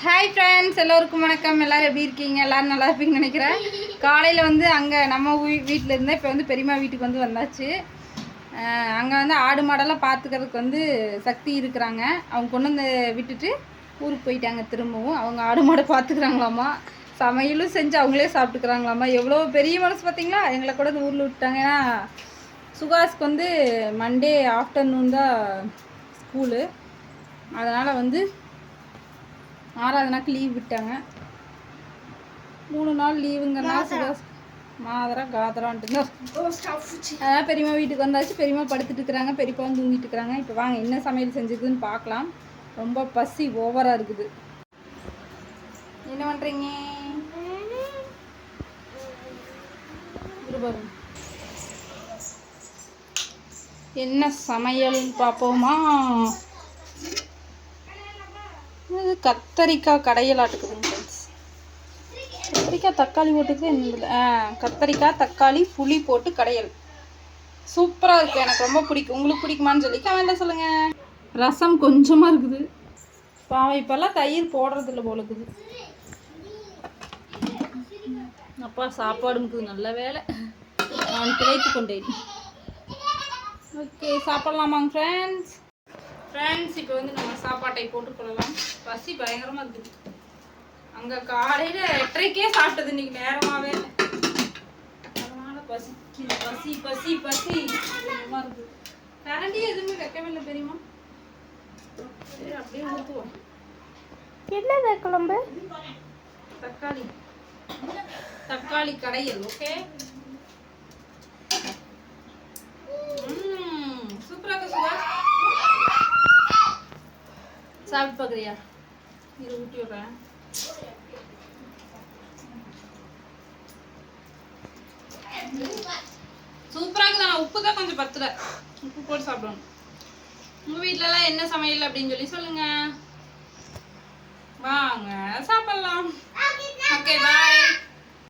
Hi friends, எல்லோருக்கும் வணக்கம். எல்லோரும் எப்படி இருக்கீங்க? எல்லோரும் நல்லா இருப்பீங்கன்னு நினைக்கிறேன். காலையில் வந்து அங்கே நம்ம வீட்டில் இருந்தால் இப்போ வந்து பெரியம்மா வீட்டுக்கு வந்து வந்தாச்சு. அங்கே வந்து ஆடு மாடெல்லாம் பார்த்துக்கிறதுக்கு வந்து சக்தி இருக்கிறாங்க. அவங்க கொண்டு வந்து விட்டுட்டு ஊருக்கு போயிட்டாங்க. திரும்பவும் அவங்க ஆடு மாடை பார்த்துக்கிறாங்களாம்மா. சமையலும் செஞ்சு அவங்களே சாப்பிட்டுக்கிறாங்களாம்மா. எவ்வளோ பெரிய மனசு பார்த்தீங்களா? எங்களை கூட இந்த ஊரில் விட்டாங்க. ஏன்னா சுகாஸ்க்கு வந்து மண்டே ஆஃப்டர்நூன் தான் ஸ்கூலு. அதனால் வந்து ஆராதனாக்கு லீவ் விட்டாங்க. 3 நாள் லீவுங்கிறனால சுகாஸ் மாதரா காதரான்ட்டு அதான் பெரியம்மா வீட்டுக்கு வந்தாச்சு. பெரியம்மா படுத்துட்டு இருக்கிறாங்க, பெரியப்பா வந்து தூங்கிட்டு இருக்கிறாங்க. இப்போ வாங்க என்ன சமையல் செஞ்சுக்குதுன்னு பார்க்கலாம். ரொம்ப பசி ஓவராக இருக்குது. என்ன பண்ணுறீங்க? என்ன சமையல் பார்ப்போமா? இது கத்தரிக்காய் கடையலாட்டுக்குதுங்க ஃப்ரெண்ட்ஸ். கத்தரிக்காய் தக்காளி போட்டுக்கு கத்தரிக்காய் தக்காளி புளி போட்டு கடையல் சூப்பராக இருக்குது. எனக்கு ரொம்ப பிடிக்கும். உங்களுக்கு பிடிக்குமான்னு சொல்லி கமெண்ட்ல சொல்லுங்கள். ரசம் கொஞ்சமாக இருக்குது. பாவம் இப்போல்லாம் தயிர் போடுறதில்ல போல இருக்குது. அப்பா சாப்பாடு இருக்குது. நல்ல வேலை நான் கிடைத்து கொண்டேன். ஓகே, சாப்பிட்லாமாங்க ஃப்ரெண்ட்ஸ். இப்போ வந்து நம்ம சாப்பாட்டை போட்டுக்கொள்ளலாம். பசி பயங்கரமாக இருக்குது. அங்கே காலையில் 8:30க்கே சாப்பிட்டது, இன்றைக்கி நேரமாகவே. அதனால் பசி பசி பசி பசி பயங்கரமாக இருக்குது. கரண்டி எதுவுமே வைக்கவே இல்லை பெரியம்மா. சரி, அப்படியே ஊற்றுவோம். என்ன குழம்பு? தக்காளி கடையல். ஓகே, சூப்பராக சுதா. சாப்பிட்டு பார்க்குறியா? இது ஊட்டி விட்றேன். சூப்பராக தான். உப்பு தான் கொஞ்சம் பத்தல. உப்பு போட்டு சாப்பிடணும். உங்கள் வீட்டிலலாம் என்ன சமையல் அப்படின்னு சொல்லி சொல்லுங்க. வாங்க சாப்பிடலாம். ஓகே, பாய்.